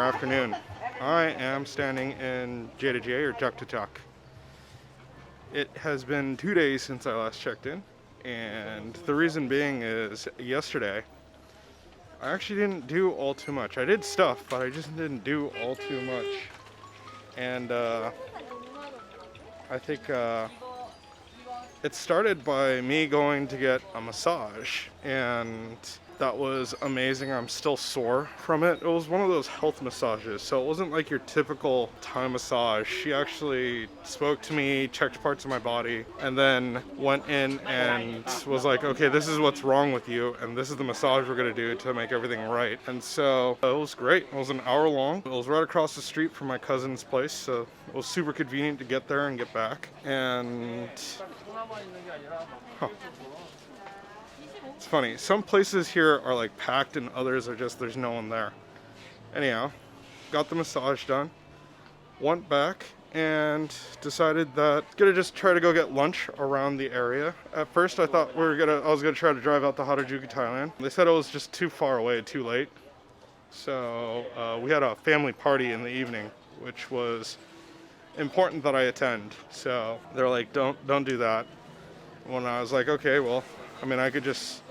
afternoon. I am standing in Jodd or Jodd. It has been 2 days since I last checked in, and the reason being is yesterday I actually didn't do all too much. I did stuff, but I just didn't do all too much. And I think it started by me going to get a massage, and that was amazing. I'm still sore from it. It was one of those health massages, so it wasn't like your typical Thai massage. She actually spoke to me, checked parts of my body, and then went in and was like, okay, this is what's wrong with you, and this is the massage we're gonna do to make everything right. And so it was great. It was an hour long. It was right across the street from my cousin's place, so it was super convenient to get there and get back. And it's funny, some places here are like packed and others are just, there's no one there. Anyhow, got the massage done, went back and decided that I'm gonna just try to go get lunch around the area. At first I thought I was gonna try to drive out to Harajuku, Thailand. They said it was just too far away, too late. So we had a family party in the evening, which was important that I attend. So they're like, don't do that. When I was like, okay, well, I mean, I could just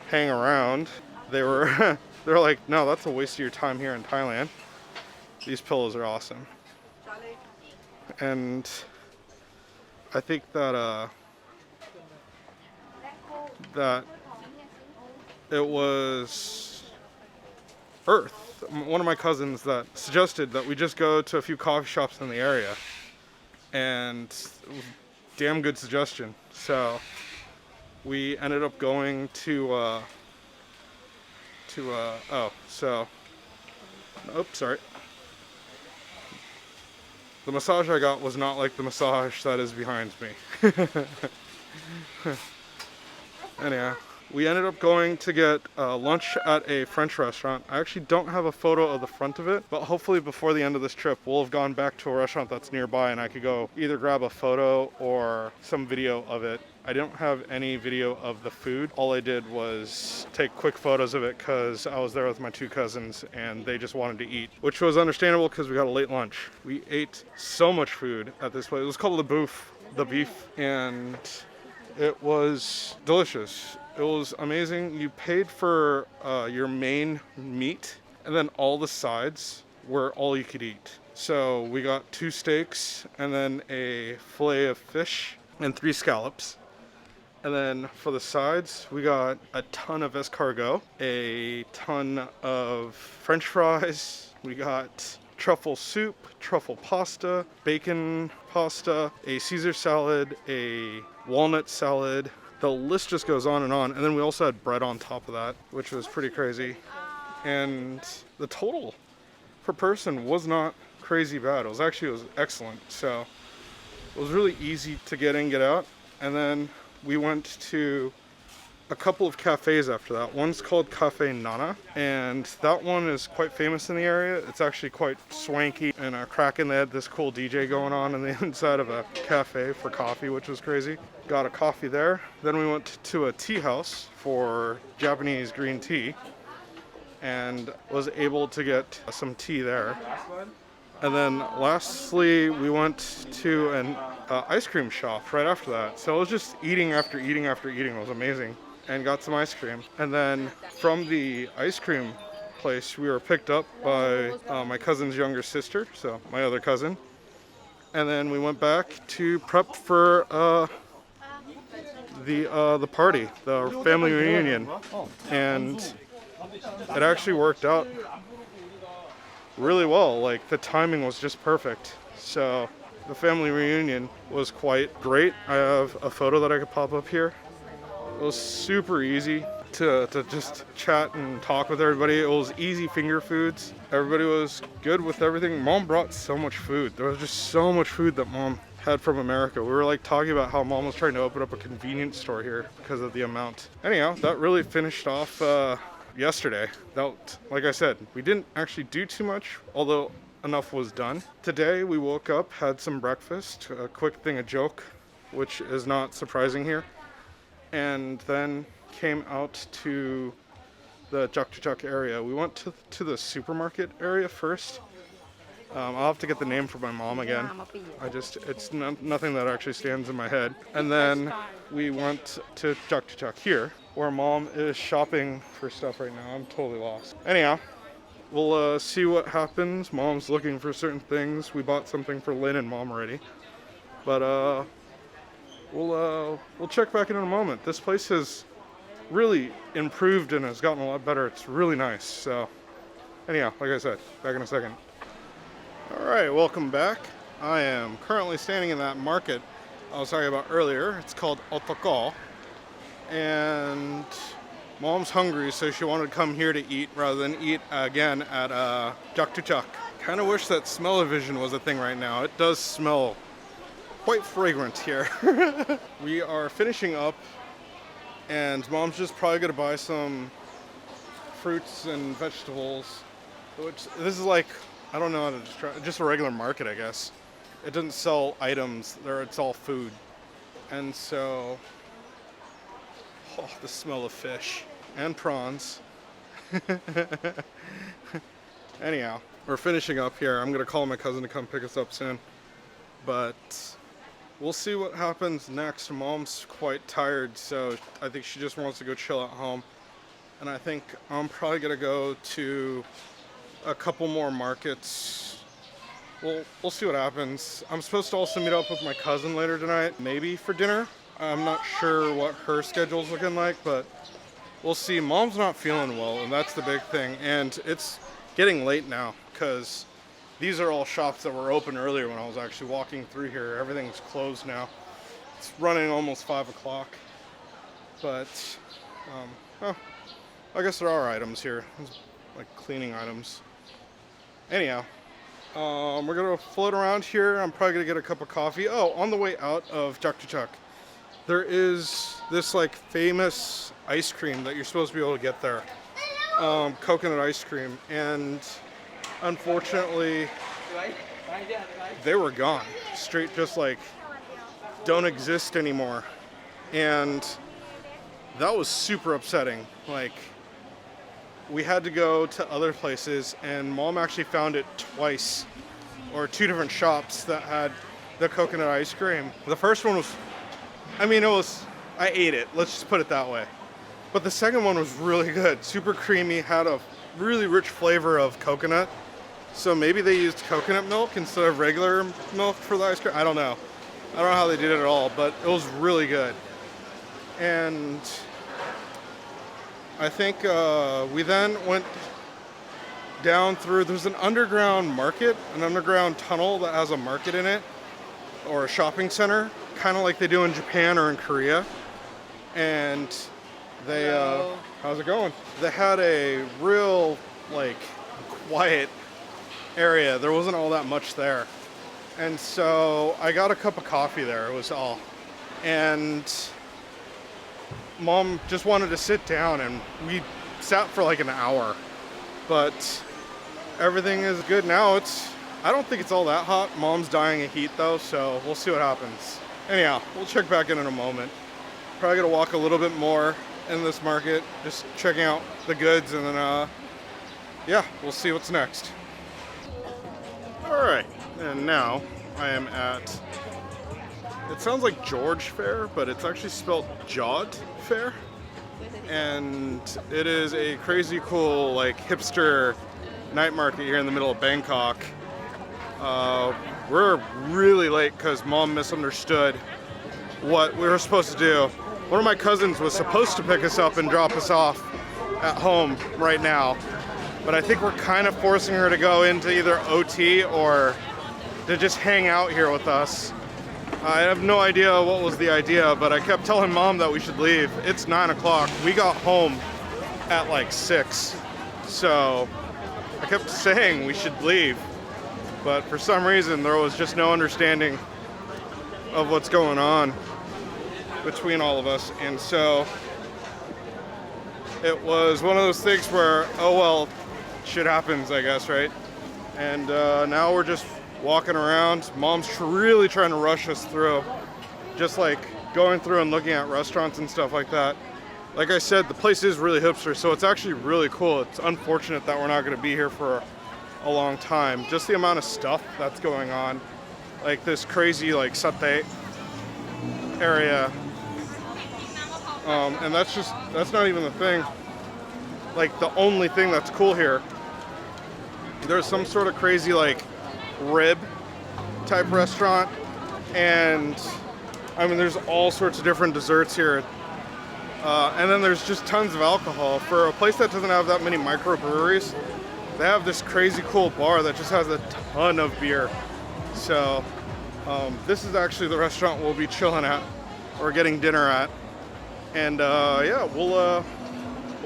hang around. They were they're like, no, that's a waste of your time here in Thailand. These pillows are awesome. And I think that that it was Earth, one of my cousins, that suggested that we just go to a few coffee shops in the area. And it was a damn good suggestion. So we ended up going sorry. The massage I got was not like the massage that is behind me. Anyhow, we ended up going to get lunch at a French restaurant. I actually don't have a photo of the front of it, but hopefully before the end of this trip, we'll have gone back to a restaurant that's nearby and I could go either grab a photo or some video of it. I don't have any video of the food. All I did was take quick photos of it because I was there with my two cousins and they just wanted to eat, which was understandable because we got a late lunch. We ate so much food at this place. It was called the beef, and it was delicious. It was amazing. You paid for your main meat, and then all the sides were all you could eat. So we got 2 steaks, and then a fillet of fish, and 3 scallops. And then for the sides, we got a ton of escargot, a ton of French fries. We got truffle soup, truffle pasta, bacon pasta, a Caesar salad, a walnut salad. The list just goes on. And then we also had bread on top of that, which was pretty crazy. And the total per person was not crazy bad. It was excellent. So it was really easy to get in, get out. And then we went to a couple of cafes after that. One's called Cafe Nana, and that one is quite famous in the area. It's actually quite swanky and cracking. They had this cool DJ going on in the inside of a cafe for coffee, which was crazy. Got a coffee there. Then we went to a tea house for Japanese green tea and was able to get some tea there. And then lastly, we went to an ice cream shop right after that. So it was just eating after eating after eating. It was amazing. And got some ice cream. And then from the ice cream place, we were picked up by my cousin's younger sister, so my other cousin. And then we went back to prep for the party, the family reunion. And it actually worked out really well. Like, the timing was just perfect. So the family reunion was quite great. I have a photo that I could pop up here. It was super easy to just chat and talk with everybody. It was easy finger foods. Everybody was good with everything. Mom brought so much food. There was just so much food that Mom had from America. We were like talking about how Mom was trying to open up a convenience store here because of the amount. Anyhow, that really finished off yesterday. Like I said, we didn't actually do too much, although enough was done. Today we woke up, had some breakfast, a quick thing of joke, which is not surprising here, and then came out to the Chuk area. We went to the supermarket area first. I'll have to get the name for my mom again. It's nothing that actually stands in my head. And then we went to Chuk here, where mom is shopping for stuff right now. I'm totally lost. Anyhow, we'll see what happens. Mom's looking for certain things. We bought something for Lynn and mom already. But we'll check back in a moment. This place has really improved and has gotten a lot better. It's really nice. So anyhow, like I said, back in a second. All right, welcome back. I am currently standing in that market I was talking about earlier. It's called Otoko. And mom's hungry, so she wanted to come here to eat rather than eat again at Chuk. Kind of wish that smell-o-vision was a thing right now. It does smell quite fragrant here. We are finishing up, and mom's just probably gonna buy some fruits and vegetables, which this is like, I don't know how to describe, just a regular market, I guess. It doesn't sell items there, it's all food. And so, oh, the smell of fish and prawns. Anyhow, we're finishing up here. I'm gonna call my cousin to come pick us up soon. But we'll see what happens next. Mom's quite tired, so I think she just wants to go chill at home. And I think I'm probably gonna go to a couple more markets. We'll see what happens. I'm supposed to also meet up with my cousin later tonight, maybe for dinner. I'm not sure what her schedule's looking like, but we'll see. Mom's not feeling well, and that's the big thing. And it's getting late now, because these are all shops that were open earlier when I was actually walking through here. Everything's closed now. It's running almost 5 o'clock. But, oh, I guess there are items here, like cleaning items. Anyhow, we're gonna float around here. I'm probably gonna get a cup of coffee. Oh, on the way out of Chuk, there is this like famous ice cream that you're supposed to be able to get there. Coconut ice cream, and unfortunately they were gone. Straight, just like don't exist anymore. And that was super upsetting. Like, we had to go to other places, and mom actually found it twice, or 2 different shops that had the coconut ice cream. The first one was, I mean, I ate it, let's just put it that way. But the second one was really good, super creamy, had a really rich flavor of coconut. So maybe they used coconut milk instead of regular milk for the ice cream. I don't know. I don't know how they did it at all, but it was really good. And I think we then went down through, there's an underground market, an underground tunnel that has a market in it, or a shopping center, kind of like they do in Japan or in Korea. And they, how's it going? They had a real, like, quiet area. There wasn't all that much there. And so I got a cup of coffee there, it was all. And mom just wanted to sit down, and we sat for like an hour. But everything is good now. I don't think it's all that hot. Mom's dying of heat though, so we'll see what happens. Anyhow, we'll check back in a moment. Probably gonna walk a little bit more in this market, just checking out the goods, and then yeah, we'll see what's next. All right, and now I am at, it sounds like George Fair, but it's actually spelled Jodd Fair. And it is a crazy cool, like, hipster night market here in the middle of Bangkok. We're really late because mom misunderstood what we were supposed to do. One of my cousins was supposed to pick us up and drop us off at home right now, but I think we're kind of forcing her to go into either OT or to just hang out here with us. I have no idea what was the idea, but I kept telling mom that we should leave. It's 9 o'clock. We got home at like 6. So I kept saying we should leave, but for some reason there was just no understanding of what's going on between all of us. And so it was one of those things where, oh well, shit happens, I guess, right? And now we're just walking around. Mom's really trying to rush us through, just like going through and looking at restaurants and stuff like that. Like I said, the place is really hipster, so it's actually really cool. It's unfortunate that we're not going to be here for a long time. Just the amount of stuff that's going on, like this crazy like satay area, and that's not even the thing. Like the only thing that's cool here, there's some sort of crazy like rib type restaurant, and I mean there's all sorts of different desserts here. And then there's just tons of alcohol. For a place that doesn't have that many microbreweries, they have this crazy cool bar that just has a ton of beer. So this is actually the restaurant we'll be chilling at or getting dinner at. And yeah, we'll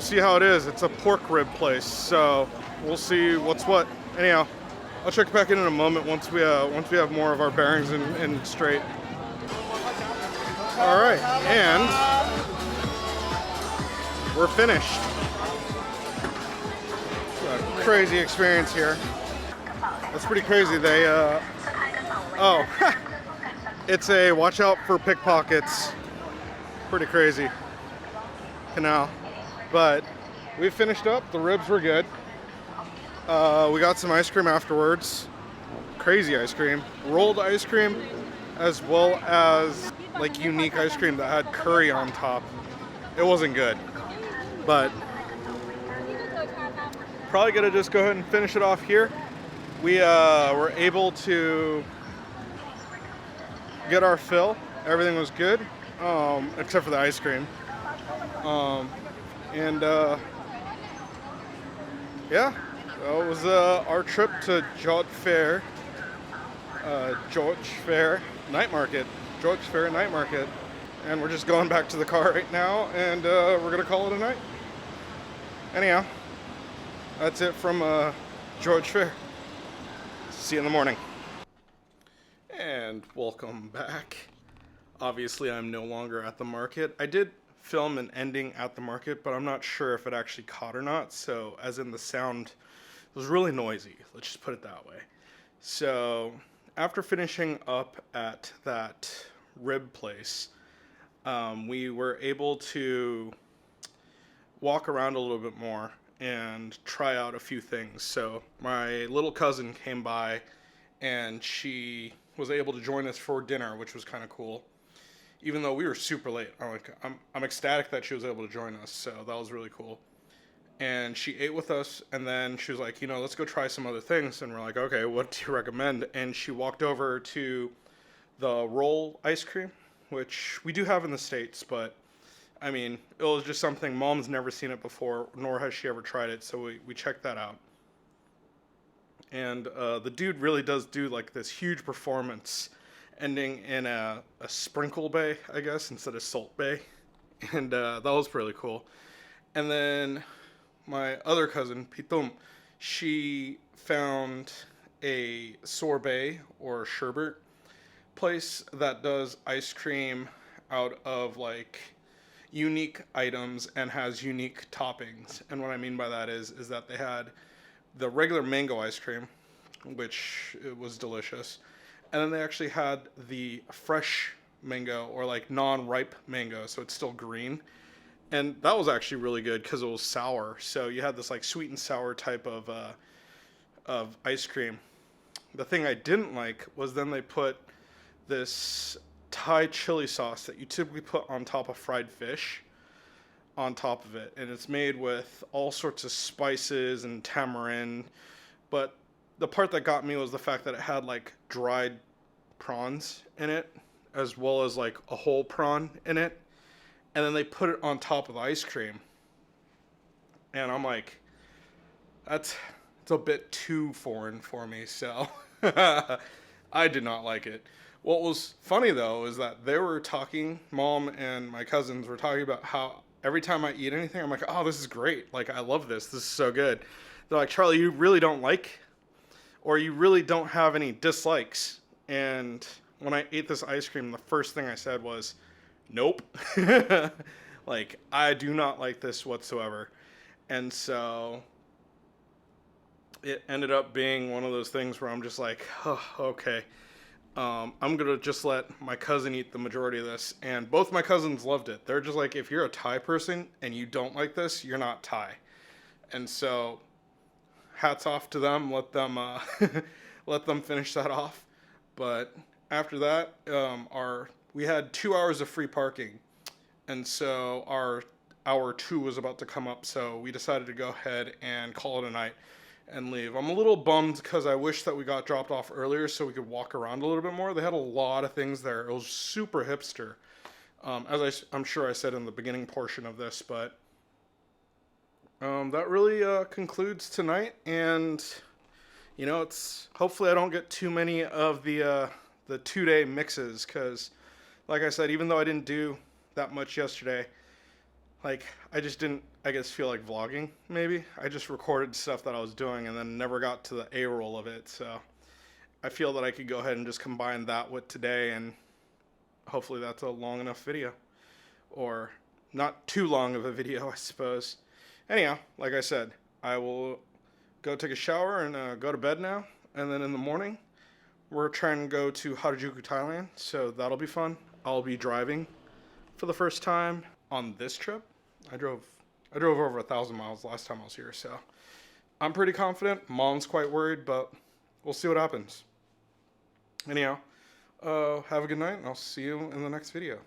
see how it is. It's a pork rib place, so we'll see what's what. Anyhow, I'll check back in a moment once we have more of our bearings in straight. All right, and we're finished. It's a crazy experience here. That's pretty crazy. They, oh, it's a watch out for pickpockets. Pretty crazy canal. But we finished up. The ribs were good. We got some ice cream afterwards. Crazy ice cream. Rolled ice cream, as well as like unique ice cream that had curry on top. It wasn't good. But probably gonna just go ahead and finish it off here. We were able to get our fill. Everything was good, except for the ice cream. Yeah, that was our trip to Jodd Fair, Night Market, and we're just going back to the car right now, and we're gonna call it a night. Anyhow, that's it from Jodd Fair. See you in the morning. And welcome back. Obviously, I'm no longer at the market. I did film an ending at the market, but I'm not sure if it actually caught or not. So, as in the sound, it was really noisy. Let's just put it that way. So, after finishing up at that rib place, we were able to walk around a little bit more and try out a few things. So my little cousin came by and she was able to join us for dinner, which was kind of cool. Even though we were super late, I'm ecstatic that she was able to join us. So that was really cool. And she ate with us, and then she was like, let's go try some other things. And we're like, okay, what do you recommend? And she walked over to the roll ice cream, which we do have in the States, but I mean, it was just something, Mom's never seen it before, nor has she ever tried it, so we checked that out. And the dude really does do like this huge performance, ending in a sprinkle bay, I guess, instead of salt bay. And that was really cool. And then my other cousin, Pitum, she found a sorbet or sherbet place that does ice cream out of like unique items and has unique toppings. And what I mean by that is that they had the regular mango ice cream, which it was delicious, and then they actually had the fresh mango or like non-ripe mango, so it's still green, and that was actually really good because it was sour. So you had this like sweet and sour type of ice cream. The thing I didn't like was then they put this Thai chili sauce that you typically put on top of fried fish on top of it, and it's made with all sorts of spices and tamarind. But the part that got me was the fact that it had like dried prawns in it, as well as like a whole prawn in it, and then they put it on top of the ice cream, and I'm like, it's a bit too foreign for me, so I did not like it. What was funny, though, is that they were talking, Mom and my cousins were talking about how every time I eat anything, I'm like, oh, this is great. Like, I love this. This is so good. They're like, Charlie, you really don't like, or you really don't have any dislikes. And when I ate this ice cream, the first thing I said was, nope. Like, I do not like this whatsoever. And so it ended up being one of those things where I'm just like, oh, okay. I'm gonna just let my cousin eat the majority of this, and both my cousins loved it. They're just like, if you're a Thai person and you don't like this, you're not Thai. And so, hats off to them. Let them let them finish that off. But after that, we had 2 hours of free parking, and so our hour two was about to come up. So we decided to go ahead and call it a night and leave. I'm a little bummed because I wish that we got dropped off earlier so we could walk around a little bit more. They had a lot of things there. It was super hipster, I'm sure I said in the beginning portion of this, but that really concludes tonight. And it's hopefully I don't get too many of the 2-day mixes because, like I said, even though I didn't do that much yesterday, like I just didn't, I guess, feel like vlogging. Maybe I just recorded stuff that I was doing and then never got to the A roll of it. So I feel that I could go ahead and just combine that with today, and hopefully that's a long enough video, or not too long of a video, I suppose. Anyhow, like I said, I will go take a shower and go to bed now. And then in the morning, we're trying to go to Harajuku, Thailand. So that'll be fun. I'll be driving for the first time on this trip. I drove over 1,000 miles last time I was here. So I'm pretty confident. Mom's quite worried, but we'll see what happens. Anyhow, have a good night, and I'll see you in the next video.